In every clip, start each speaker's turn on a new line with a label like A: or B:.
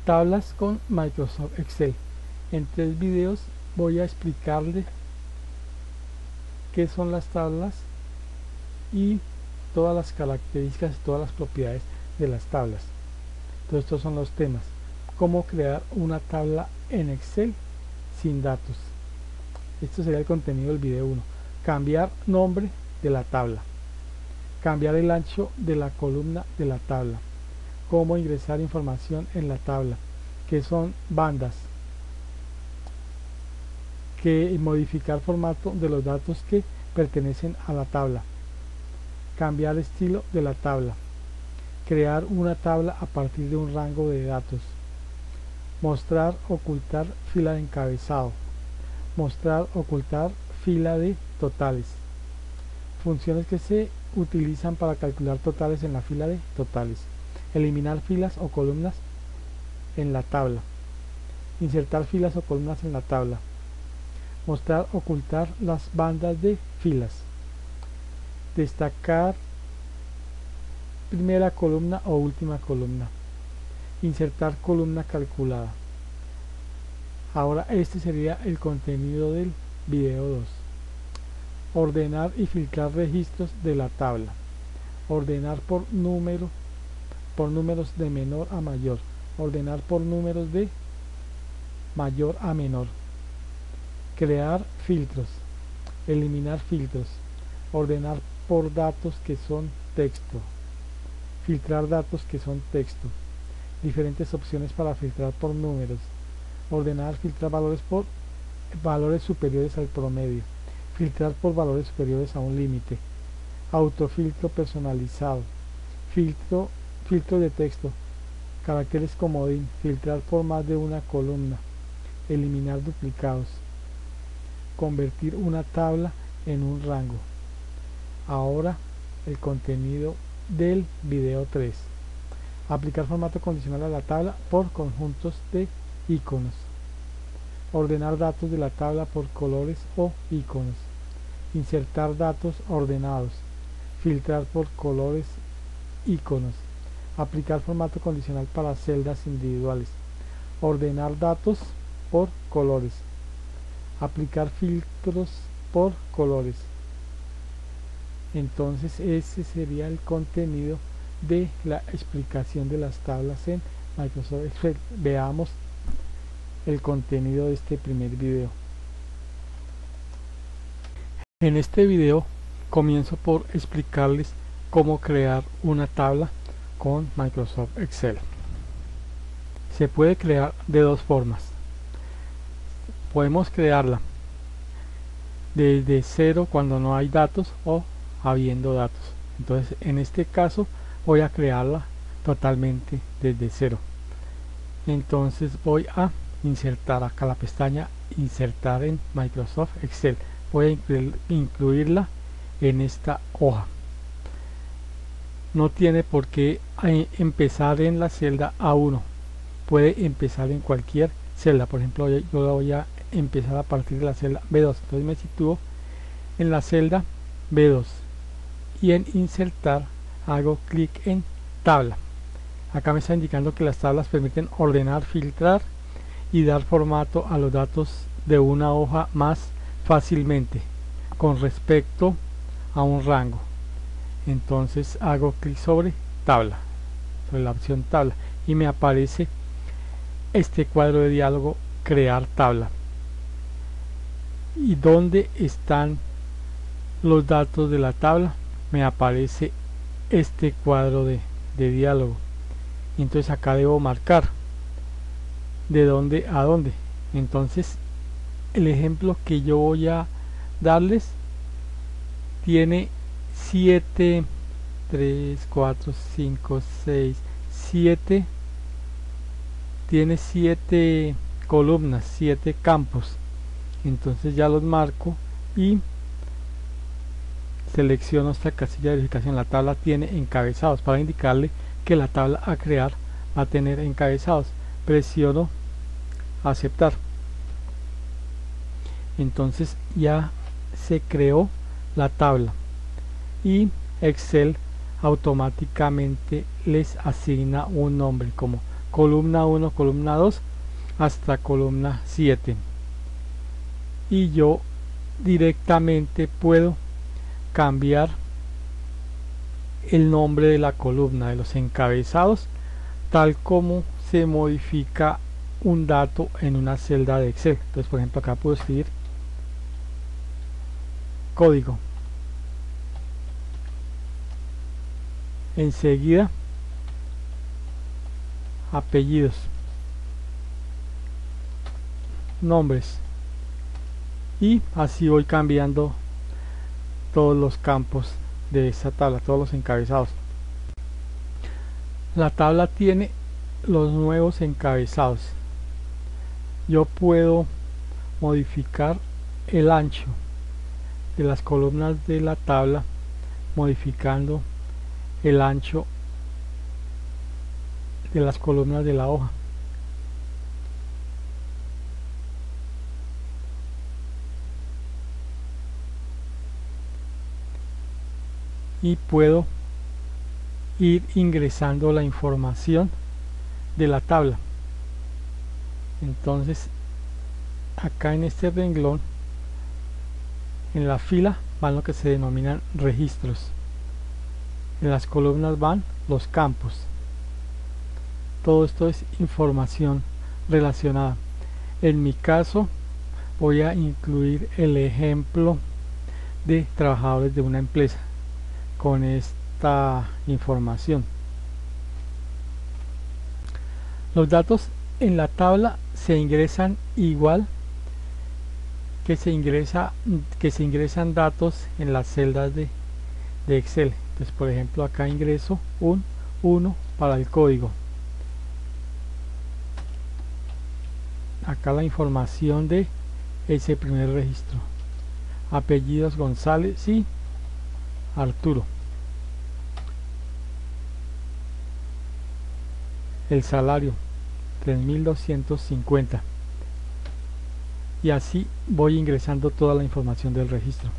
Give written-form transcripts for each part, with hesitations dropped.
A: Tablas con Microsoft Excel. En 3 videos voy a explicarle qué son las tablas y todas las características y todas las propiedades de las tablas. Entonces estos son los temas: cómo crear una tabla en Excel sin datos. Esto sería el contenido del video 1. Cambiar nombre de la tabla, cambiar el ancho de la columna de la tabla, cómo ingresar información en la tabla, que son bandas, que modificar formato de los datos que pertenecen a la tabla, cambiar estilo de la tabla, crear una tabla a partir de un rango de datos, mostrar, ocultar fila de encabezado, mostrar, ocultar fila de totales, funciones que se utilizan para calcular totales en la fila de totales, eliminar filas o columnas en la tabla, insertar filas o columnas en la tabla, mostrar, ocultar las bandas de filas, destacar primera columna o última columna, insertar columna calculada. Ahora este sería el contenido del video 2. Ordenar y filtrar registros de la tabla, ordenar por números de menor a mayor, ordenar por números de mayor a menor, crear filtros, eliminar filtros, ordenar por datos que son texto, filtrar datos que son texto, diferentes opciones para filtrar por números, ordenar, filtrar valores por valores superiores al promedio, filtrar por valores superiores a un límite, autofiltro personalizado, filtro de texto, caracteres comodín, filtrar por más de una columna, eliminar duplicados, convertir una tabla en un rango. Ahora el contenido del video 3. Aplicar formato condicional a la tabla por conjuntos de iconos, ordenar datos de la tabla por colores o iconos, insertar datos ordenados, filtrar por colores, iconos, aplicar formato condicional para celdas individuales, ordenar datos por colores, aplicar filtros por colores. Entonces ese sería el contenido de la explicación de las tablas en Microsoft Excel. Veamos el contenido de este primer video. En este video comienzo por explicarles cómo crear una tabla con Microsoft Excel. Se puede crear de dos formas. Podemos crearla desde cero cuando no hay datos o habiendo datos. Entonces en este caso voy a crearla totalmente desde cero. Entonces voy a insertar acá la pestaña insertar en Microsoft Excel. Voy a incluirla en esta hoja. No tiene por qué empezar en la celda A1, puede empezar en cualquier celda. Por ejemplo, yo la voy a empezar a partir de la celda B2. Entonces me sitúo en la celda B2 y en insertar hago clic en tabla. Acá me está indicando que las tablas permiten ordenar, filtrar y dar formato a los datos de una hoja más fácilmente con respecto a un rango. Entonces hago clic sobre tabla, sobre la opción tabla, y me aparece este cuadro de diálogo crear tabla, y donde están los datos de la tabla me aparece este cuadro de diálogo. Entonces acá debo marcar de dónde a dónde. Entonces el ejemplo que yo voy a darles tiene 7, 3, 4, 5, 6, 7, tiene 7 columnas, 7 campos. Entonces ya los marco y selecciono esta casilla de verificación. La tabla tiene encabezados para indicarle que la tabla a crear va a tener encabezados. Presiono aceptar. Entonces ya se creó la tabla y Excel automáticamente les asigna un nombre como columna 1, columna 2 hasta columna 7, y yo directamente puedo cambiar el nombre de la columna, de los encabezados, tal como se modifica un dato en una celda de Excel. Entonces, por ejemplo, acá puedo escribir código, enseguida apellidos, nombres, y así voy cambiando todos los campos de esa tabla, todos los encabezados. La tabla tiene los nuevos encabezados. Yo puedo modificar el ancho de las columnas de la tabla modificando el ancho de las columnas de la hoja. Y puedo ir ingresando la información de la tabla. Entonces, acá en este renglón, en la fila van lo que se denominan registros, en las columnas van los campos. Todo esto es información relacionada. En mi caso voy a incluir el ejemplo de trabajadores de una empresa con esta información. Los datos en la tabla se ingresan igual que se ingresan datos en las celdas de Excel. Entonces, por ejemplo, acá ingreso un 1 para el código. Acá la información de ese primer registro. Apellidos González y Arturo. El salario 3.250. Y así voy ingresando toda la información del registro.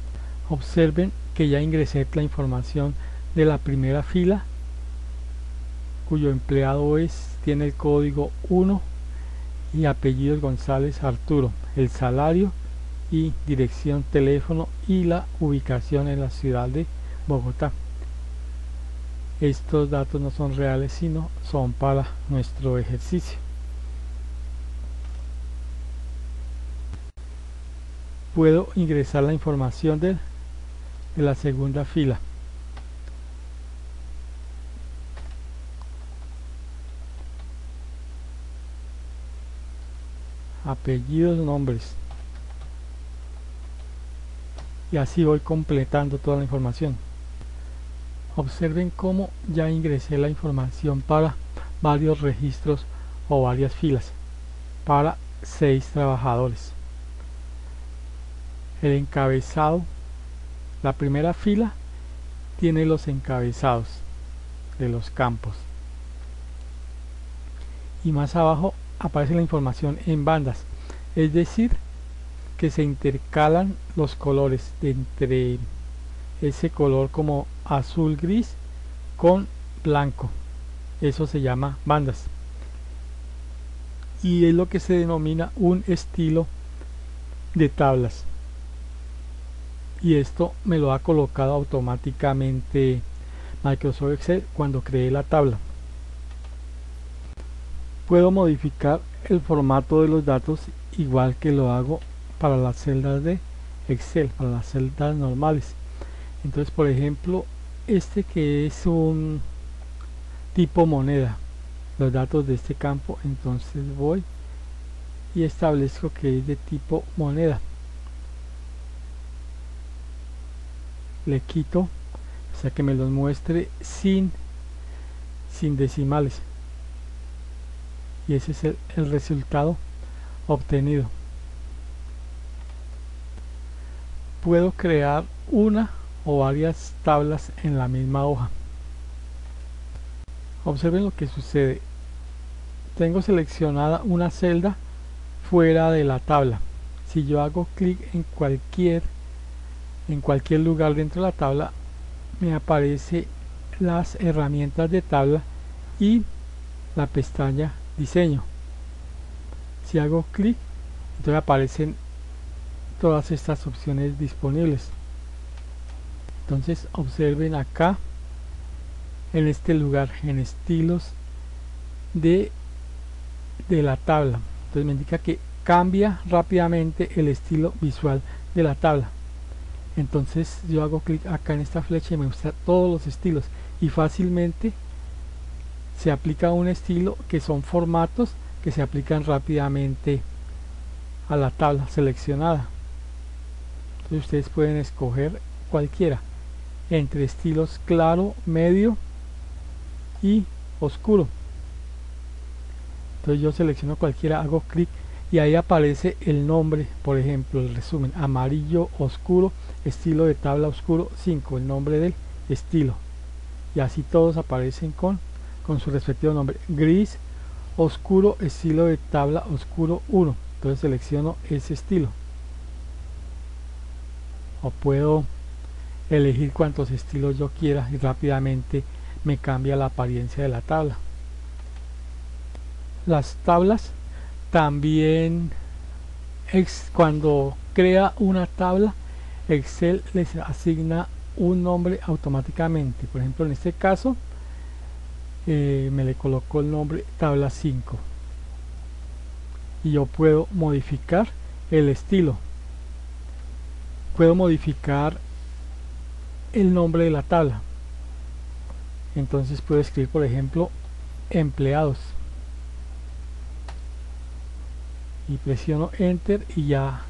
A: Observen que ya ingresé la información de la primera fila, cuyo empleado tiene el código 1 y apellidos González Arturo, el salario y dirección, teléfono y la ubicación en la ciudad de Bogotá. Estos datos no son reales, sino son para nuestro ejercicio. Puedo ingresar la información de la segunda fila. Apellidos, nombres. Y así voy completando toda la información. Observen cómo ya ingresé la información para varios registros o varias filas, para 6 trabajadores. El encabezado, la primera fila tiene los encabezados de los campos, y más abajo aparece la información en bandas, es decir, que se intercalan los colores de entre ese color como azul gris con blanco. Eso se llama bandas, y es lo que se denomina un estilo de tablas, y esto me lo ha colocado automáticamente Microsoft Excel cuando creé la tabla. Puedo modificar el formato de los datos igual que lo hago para las celdas de Excel, para las celdas normales. Entonces, por ejemplo, este que es un tipo moneda, los datos de este campo, entonces voy y establezco que es de tipo moneda. Le quito, o sea que me los muestre sin decimales, y ese es el resultado obtenido. Puedo crear una o varias tablas en la misma hoja. Observen lo que sucede. Tengo seleccionada una celda fuera de la tabla. Si yo hago clic en cualquier lugar dentro de la tabla, me aparece las herramientas de tabla y la pestaña diseño. Si hago clic, entonces aparecen todas estas opciones disponibles. Entonces observen acá en este lugar, en estilos de la tabla. Entonces me indica que cambia rápidamente el estilo visual de la tabla. Entonces yo hago clic acá en esta flecha y me muestra todos los estilos, y fácilmente se aplica un estilo que son formatos que se aplican rápidamente a la tabla seleccionada. Entonces ustedes pueden escoger cualquiera entre estilos claro, medio y oscuro. Entonces yo selecciono cualquiera, hago clic y ahí aparece el nombre, por ejemplo el resumen: amarillo oscuro, estilo de tabla oscuro 5, el nombre del estilo, y así todos aparecen con su respectivo nombre. Gris oscuro, estilo de tabla oscuro 1, entonces selecciono ese estilo, o puedo elegir cuantos estilos yo quiera y rápidamente me cambia la apariencia de la tabla. Las tablas también, cuando crea una tabla, Excel les asigna un nombre automáticamente. Por ejemplo, en este caso me le colocó el nombre tabla 5, y yo puedo modificar el estilo, puedo modificar el nombre de la tabla. Entonces puedo escribir, por ejemplo, empleados, y presiono enter y ya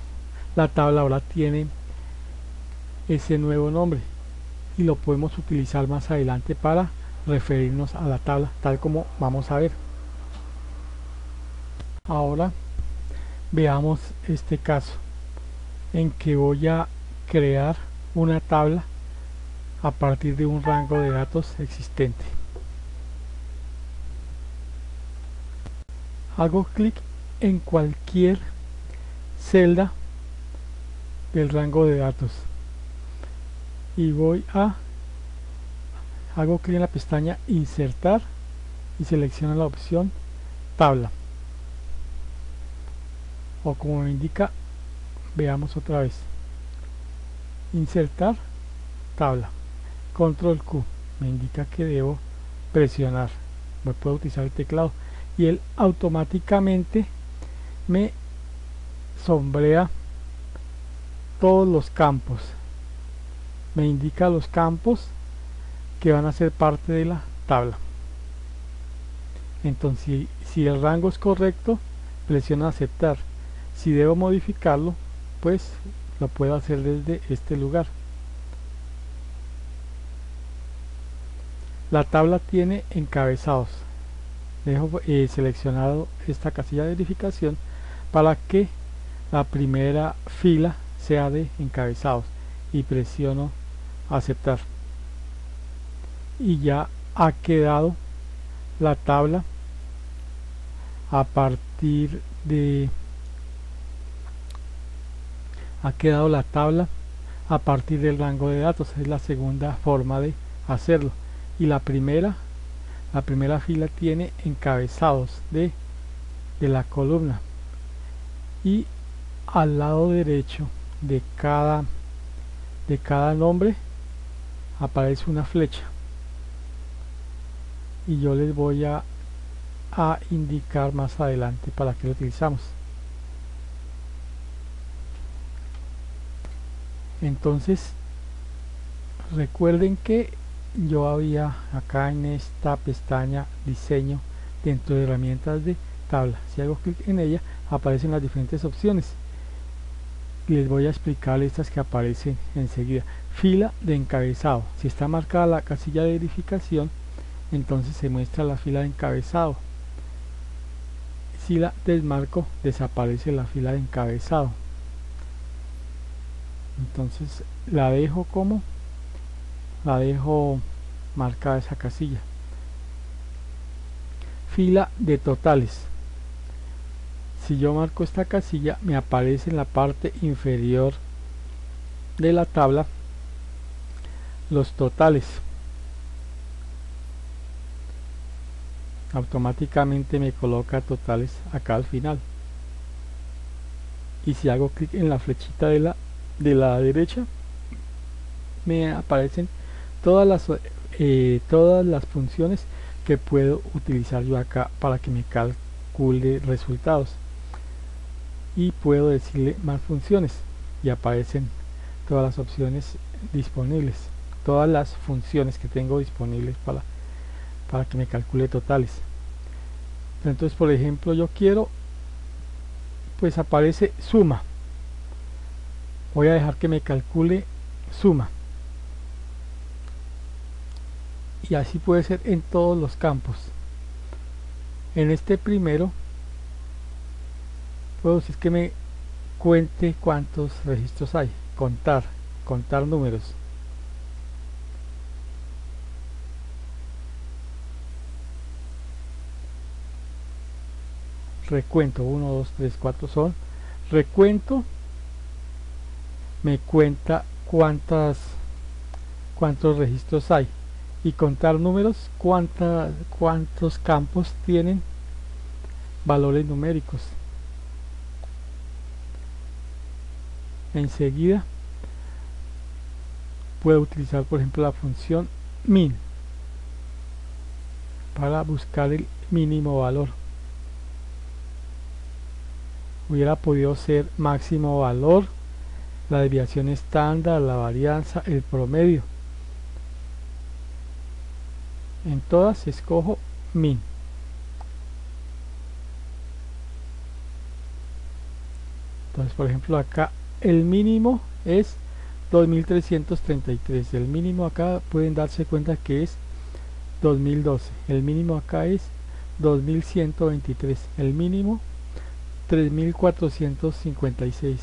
A: la tabla ahora tiene ese nuevo nombre, y lo podemos utilizar más adelante para referirnos a la tabla tal como vamos a ver. Ahora veamos este caso en que voy a crear una tabla a partir de un rango de datos existente. Hago clic en cualquier celda del rango de datos y hago clic en la pestaña insertar y selecciono la opción tabla, o como me indica, veamos otra vez, insertar tabla, control Q, me indica que debo presionar, me puedo utilizar el teclado, y él automáticamente me sombrea todos los campos, me indica los campos que van a ser parte de la tabla. Entonces si el rango es correcto, presiono aceptar. Si debo modificarlo, pues lo puedo hacer desde este lugar. La tabla tiene encabezados. Dejo seleccionado esta casilla de verificación para que la primera fila sea de encabezados, y presiono aceptar, y ya ha quedado la tabla a partir del rango de datos. Es la segunda forma de hacerlo, y la primera fila tiene encabezados de la columna, y al lado derecho de cada nombre aparece una flecha, y yo les voy a indicar más adelante para qué lo utilizamos. Entonces recuerden que yo había acá en esta pestaña diseño, dentro de herramientas de tabla, si hago clic en ella aparecen las diferentes opciones, y les voy a explicar estas que aparecen enseguida. Fila de encabezado: si está marcada la casilla de verificación, entonces se muestra la fila de encabezado. Si la desmarco, desaparece la fila de encabezado. Entonces la dejo marcada esa casilla. Fila de totales: si yo marco esta casilla, me aparece en la parte inferior de la tabla los totales. automáticamente me coloca totales acá al final. Y si hago clic en la flechita de la derecha, me aparecen todas las funciones que puedo utilizar yo acá para que me calcule resultados. Y puedo decirle más funciones y aparecen todas las opciones disponibles, todas las funciones que tengo disponibles para que me calcule totales. Entonces, por ejemplo, yo quiero, pues aparece suma, voy a dejar que me calcule suma, y así puede ser en todos los campos. En este primero puedo decir que me cuente cuántos registros hay, contar números. Recuento 1, 2, 3, 4 son recuento, me cuenta cuántos registros hay, y contar números, cuántos campos tienen valores numéricos. Enseguida puedo utilizar, por ejemplo, la función min para buscar el mínimo valor. Hubiera podido ser máximo valor, la desviación estándar, la varianza, el promedio. En todas escojo min. Entonces, por ejemplo, acá el mínimo es 2333. El mínimo acá pueden darse cuenta que es 2012. El mínimo acá es 2123. El mínimo 3456.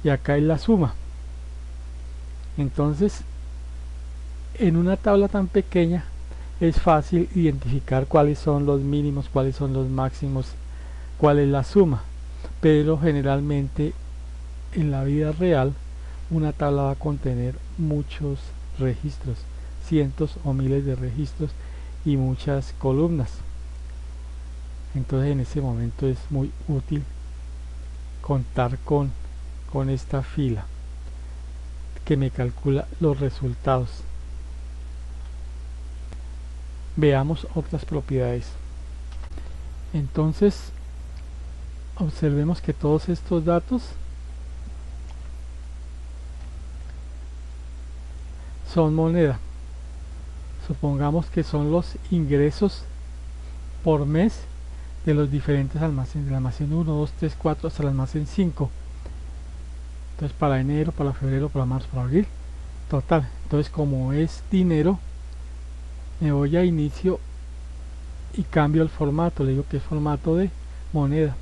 A: Y acá es la suma. Entonces, en una tabla tan pequeña es fácil identificar cuáles son los mínimos, cuáles son los máximos, cuál es la suma. Pero generalmente en la vida real una tabla va a contener muchos registros, cientos o miles de registros y muchas columnas. Entonces en ese momento es muy útil contar con esta fila que me calcula los resultados. Veamos otras propiedades. Entonces observemos que todos estos datos son moneda. Supongamos que son los ingresos por mes de los diferentes almacenes, del almacén 1, 2, 3, 4 hasta el almacén 5. Entonces para enero, para febrero, para marzo, para abril, total. Entonces como es dinero, me voy a inicio y cambio el formato, le digo que es formato de moneda,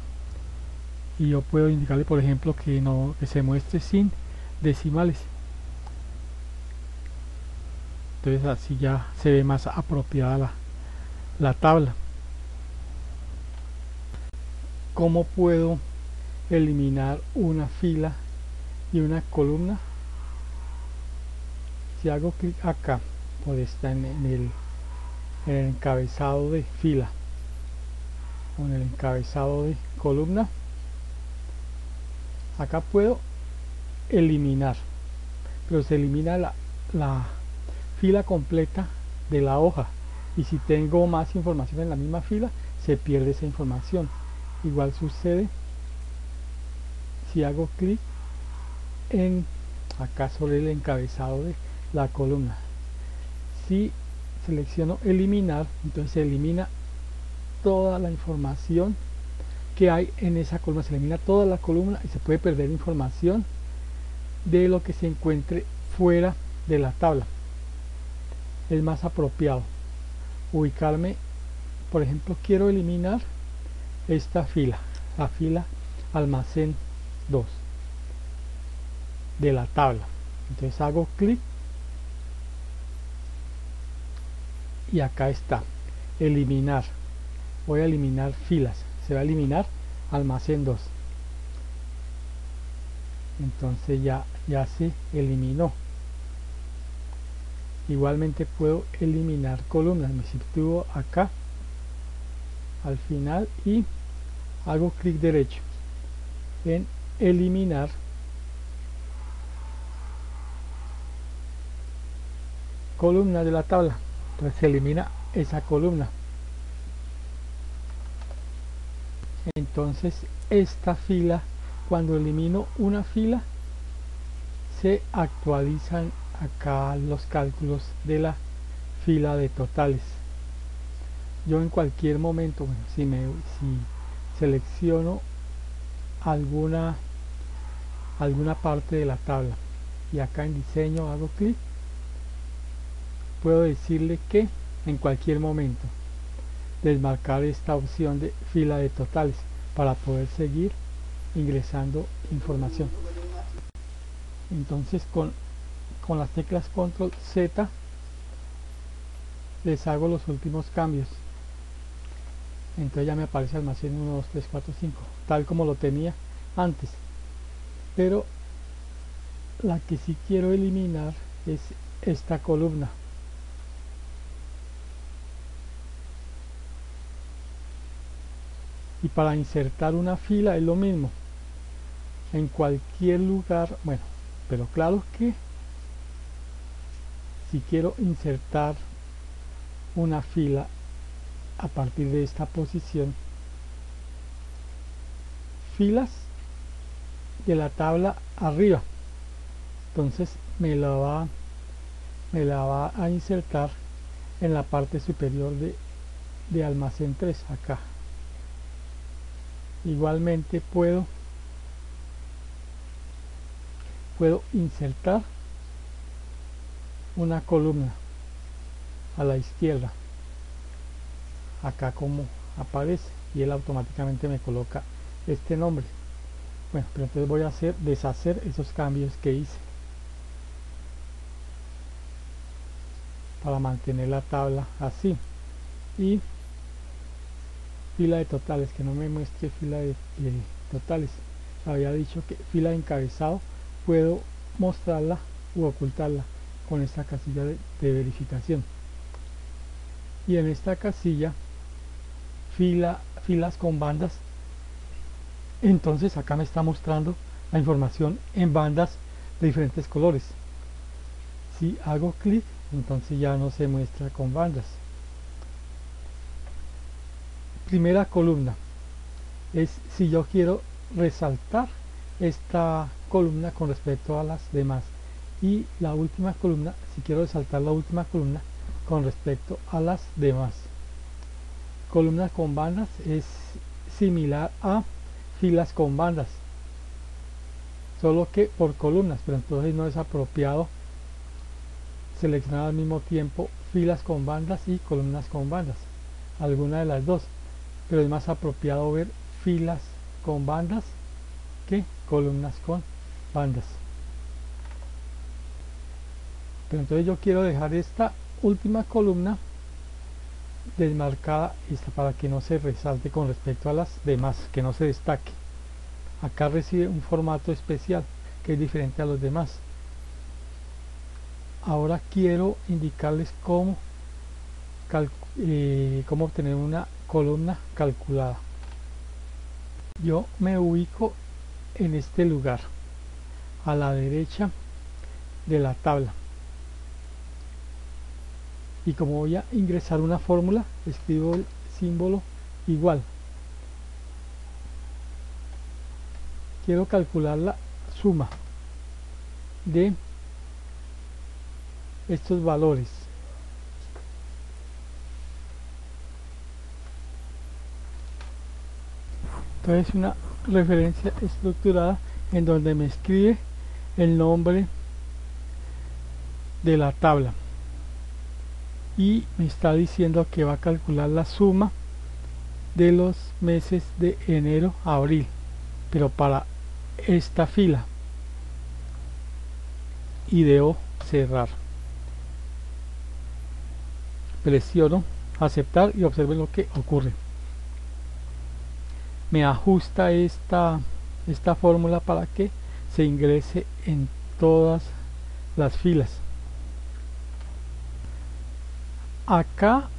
A: y yo puedo indicarle, por ejemplo, que se muestre sin decimales. Entonces así ya se ve más apropiada la tabla. ¿Cómo puedo eliminar una fila y una columna? Si hago clic acá, pues está en el encabezado de fila o en el encabezado de columna, acá puedo eliminar, pero se elimina la fila completa de la hoja, y si tengo más información en la misma fila se pierde esa información. Igual sucede si hago clic en acá sobre el encabezado de la columna. Si selecciono eliminar, entonces se elimina toda la información que hay en esa columna, se elimina toda la columna y se puede perder información de lo que se encuentre fuera de la tabla. Es más apropiado ubicarme, por ejemplo, quiero eliminar esta fila, la fila almacén 2 de la tabla. Entonces hago clic y acá está, eliminar. Voy a eliminar filas, se va a eliminar almacén 2. Entonces ya se eliminó. Igualmente puedo eliminar columnas, me sitúo acá al final y hago clic derecho en eliminar columna de la tabla. Entonces se elimina esa columna. Entonces esta fila, cuando elimino una fila, se actualizan acá los cálculos de la fila de totales. Yo en cualquier momento, bueno, si selecciono alguna parte de la tabla y acá en diseño hago clic, puedo decirle que en cualquier momento desmarcar esta opción de fila de totales para poder seguir ingresando información. Entonces con las teclas control Z les hago los últimos cambios. Entonces ya me aparece almacén 1, 2, 3, 4, 5 tal como lo tenía antes, pero la que sí quiero eliminar es esta columna. Y para insertar una fila es lo mismo en cualquier lugar, bueno, pero claro que si quiero insertar una fila a partir de esta posición, filas de la tabla arriba, entonces me la va a insertar en la parte superior de almacén 3 acá. Igualmente puedo insertar una columna a la izquierda acá como aparece y él automáticamente me coloca este nombre. Bueno, pero entonces voy a deshacer esos cambios que hice para mantener la tabla así. Y fila de totales, que no me muestre fila de totales. Había dicho que fila de encabezado puedo mostrarla u ocultarla con esta casilla de verificación. Y en esta casilla filas con bandas, entonces acá me está mostrando la información en bandas de diferentes colores. Si hago clic, entonces ya no se muestra con bandas. Primera columna es si yo quiero resaltar esta columna con respecto a las demás, y la última columna si quiero resaltar la última columna con respecto a las demás. Columnas con bandas es similar a filas con bandas, solo que por columnas, pero entonces no es apropiado seleccionar al mismo tiempo filas con bandas y columnas con bandas, alguna de las dos, pero es más apropiado ver filas con bandas que columnas con bandas. Pero entonces yo quiero dejar esta última columna desmarcada para que no se resalte con respecto a las demás, que no se destaque. Acá recibe un formato especial que es diferente a los demás. Ahora quiero indicarles cómo obtener una columna calculada. Yo me ubico en este lugar a la derecha de la tabla, y como voy a ingresar una fórmula, escribo el símbolo igual. Quiero calcular la suma de estos valores. Entonces una referencia estructurada en donde me escribe el nombre de la tabla y me está diciendo que va a calcular la suma de los meses de enero a abril, pero para esta fila, y debo cerrar. Presiono aceptar y observen lo que ocurre. Me ajusta esta fórmula para que se ingrese en todas las filas. Acá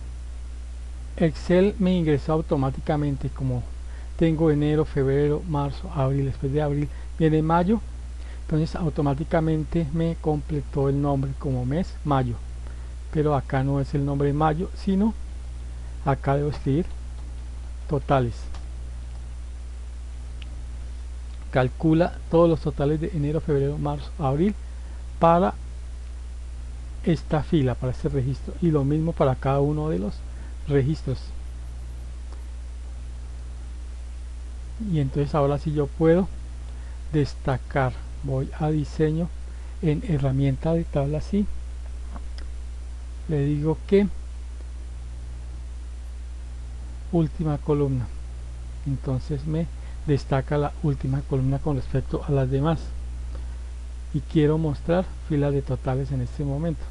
A: Excel me ingresó automáticamente, como tengo enero, febrero, marzo, abril, después de abril viene mayo, entonces automáticamente me completó el nombre como mes mayo, pero acá no es el nombre mayo, sino acá debo escribir totales. Calcula todos los totales de enero, febrero, marzo, abril para esta fila, para este registro, y lo mismo para cada uno de los registros. Y entonces ahora sí yo puedo destacar. Voy a diseño, en herramienta de tabla, así le digo que última columna, entonces me destaca la última columna con respecto a las demás, y quiero mostrar filas de totales en este momento.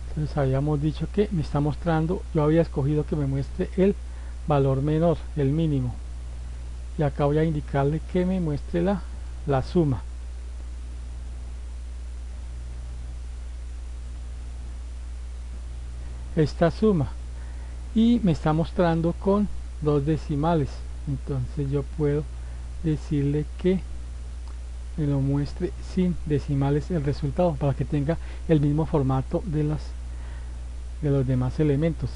A: Entonces habíamos dicho que me está mostrando, yo había escogido que me muestre el valor menor, el mínimo, y acá voy a indicarle que me muestre la suma. Esta suma, y me está mostrando con 2 decimales, entonces yo puedo decirle que me lo muestre sin decimales el resultado, para que tenga el mismo formato de los demás elementos.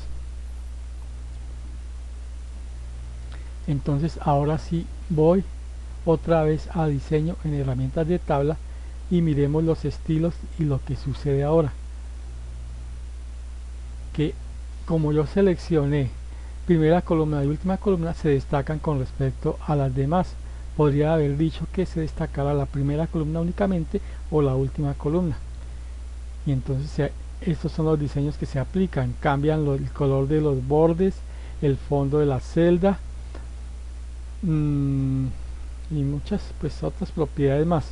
A: Entonces ahora sí voy otra vez a diseño en herramientas de tabla y miremos los estilos y lo que sucede ahora, que como yo seleccioné primera columna y última columna, se destacan con respecto a las demás. Podría haber dicho que se destacara la primera columna únicamente o la última columna, y entonces estos son los diseños que se aplican. Cambian el color de los bordes, el fondo de la celda, y muchas pues otras propiedades más.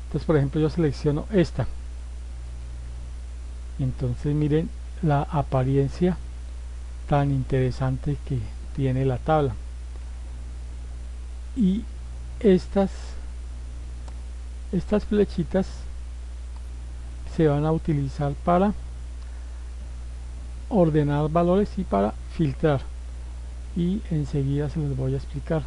A: Entonces por ejemplo yo selecciono esta, y entonces miren la apariencia tan interesante que tiene la tabla. Y estas flechitas se van a utilizar para ordenar valores y para filtrar, y enseguida se los voy a explicar.